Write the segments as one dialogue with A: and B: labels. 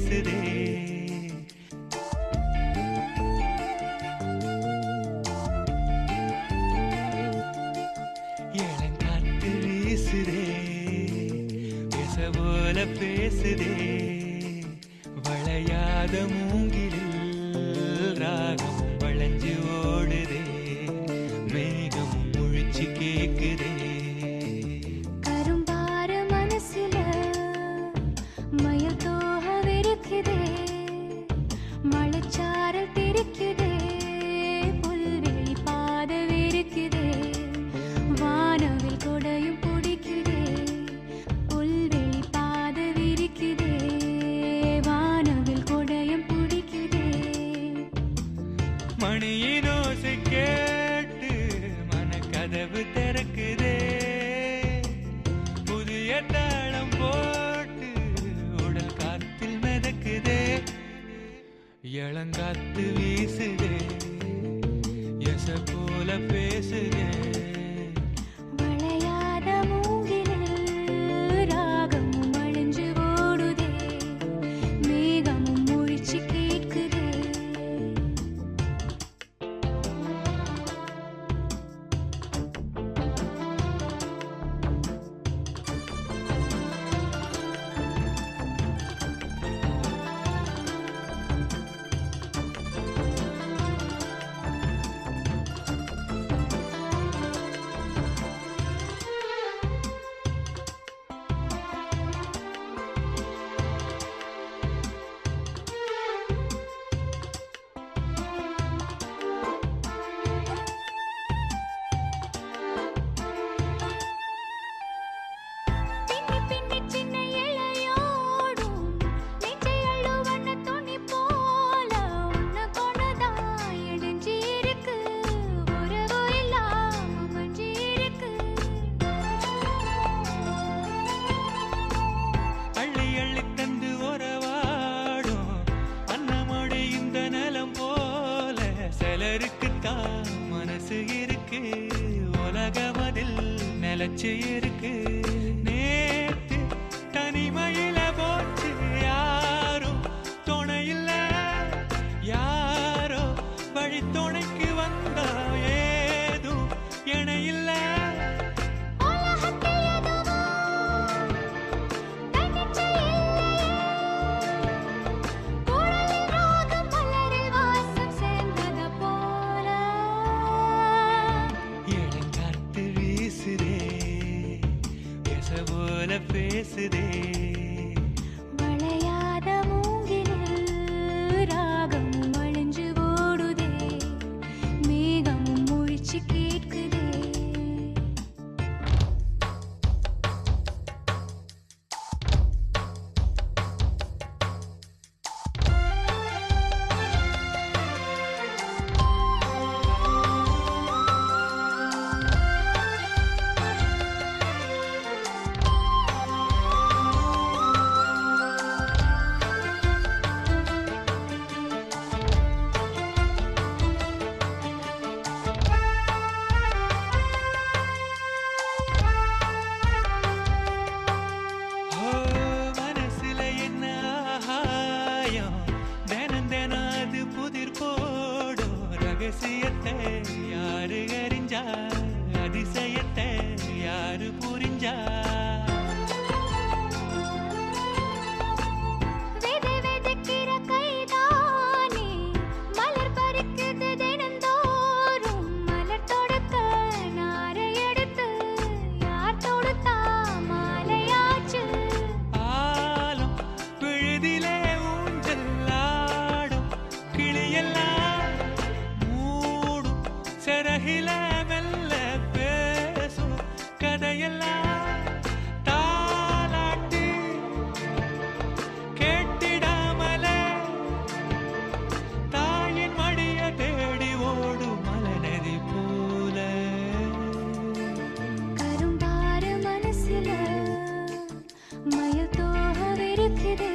A: பேசுதே. இளங்காத்து வீசுதே, பேச போல பேசுதே. வளையாத மூங்கிலில் ராகம் வளைஞ்சு ஓடுதே. மேகம் முழிச்சு கேக்குதே.
B: கரும்பார மனசுல மயில் தோக விரிக்குதே. மழைச்சாரல் தெரிக்குதே. புல்வெளி பாத விரிக்குதே. வானவில் கொடையும் பிடிக்குதே. புல்வெளி பாத விரிக்குதே. வானவில் கொடையும் பிடிக்குதே.
A: மணியின் ஓசை கேட்டு மனக்கதவு திறக்குதே. புதிய தாளம் போட்டு உடல் காத்தில் மிதக்குதே. இளங்காத்து வீசுதே, எச போல பேசுதே.
B: வளையாத மூங்கிலில் ராகமும் வளைஞ்சு ஓடுதே. மேகமும் முழிச்சு கேட்குதே.
A: சிலருக்குத்தான் மனசு இருக்கு, உலகமதில் நிலச்சு இருக்கு. நேத்து தனிமையில போச்சு யாரும் துணையில்ல. யாரோ வழி துணைக்கு வந்தா ஏதும் இணையில்ல. போல பேசுதே.
B: வளையாத மூங்கிலில் ராகமும் வளைஞ்சு ஓடுதே. மேகமும் முழிச்சு கேட்குதே.
A: ரகசியத்தை யாரு அறிஞ்சா, அதிசயத்தை யாரு புரிஞ்சா.
B: வெதைக்கிற கைதானே மலர் பறிக்குது தினந்தோறும். மலர் தொடுக்க நாரை எடுத்து யார் தொடுத்தா மாலையாச்சு.
A: ஆலம் விழுதிலே ஊஞ்சல் ஆடும் கிளியெல்லாம் சிறகில மெல்ல பேசும் கதையெல்லாம் தாலாட்டு கேட்டிடாமலே தாயின் மடிய தேடி ஓடும் மலநதி போல.
B: கரும்பார மனசுல மயில் தோக விரிக்குதே.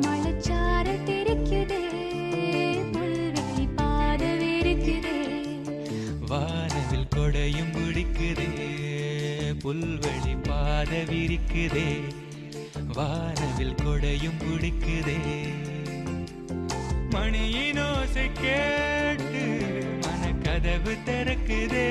B: மழைச்சாரல் தெரிக்குதே. புல்வெளி பாத விரிக்குதே.
A: வானவில் கொடையும் பிடிக்குதே. புல்வெளி பாத விரிக்குதே. வானவில் கொடையும் பிடிக்குதே மணியின் ஓசை கேட்டு மனக்கதவு திறக்குதே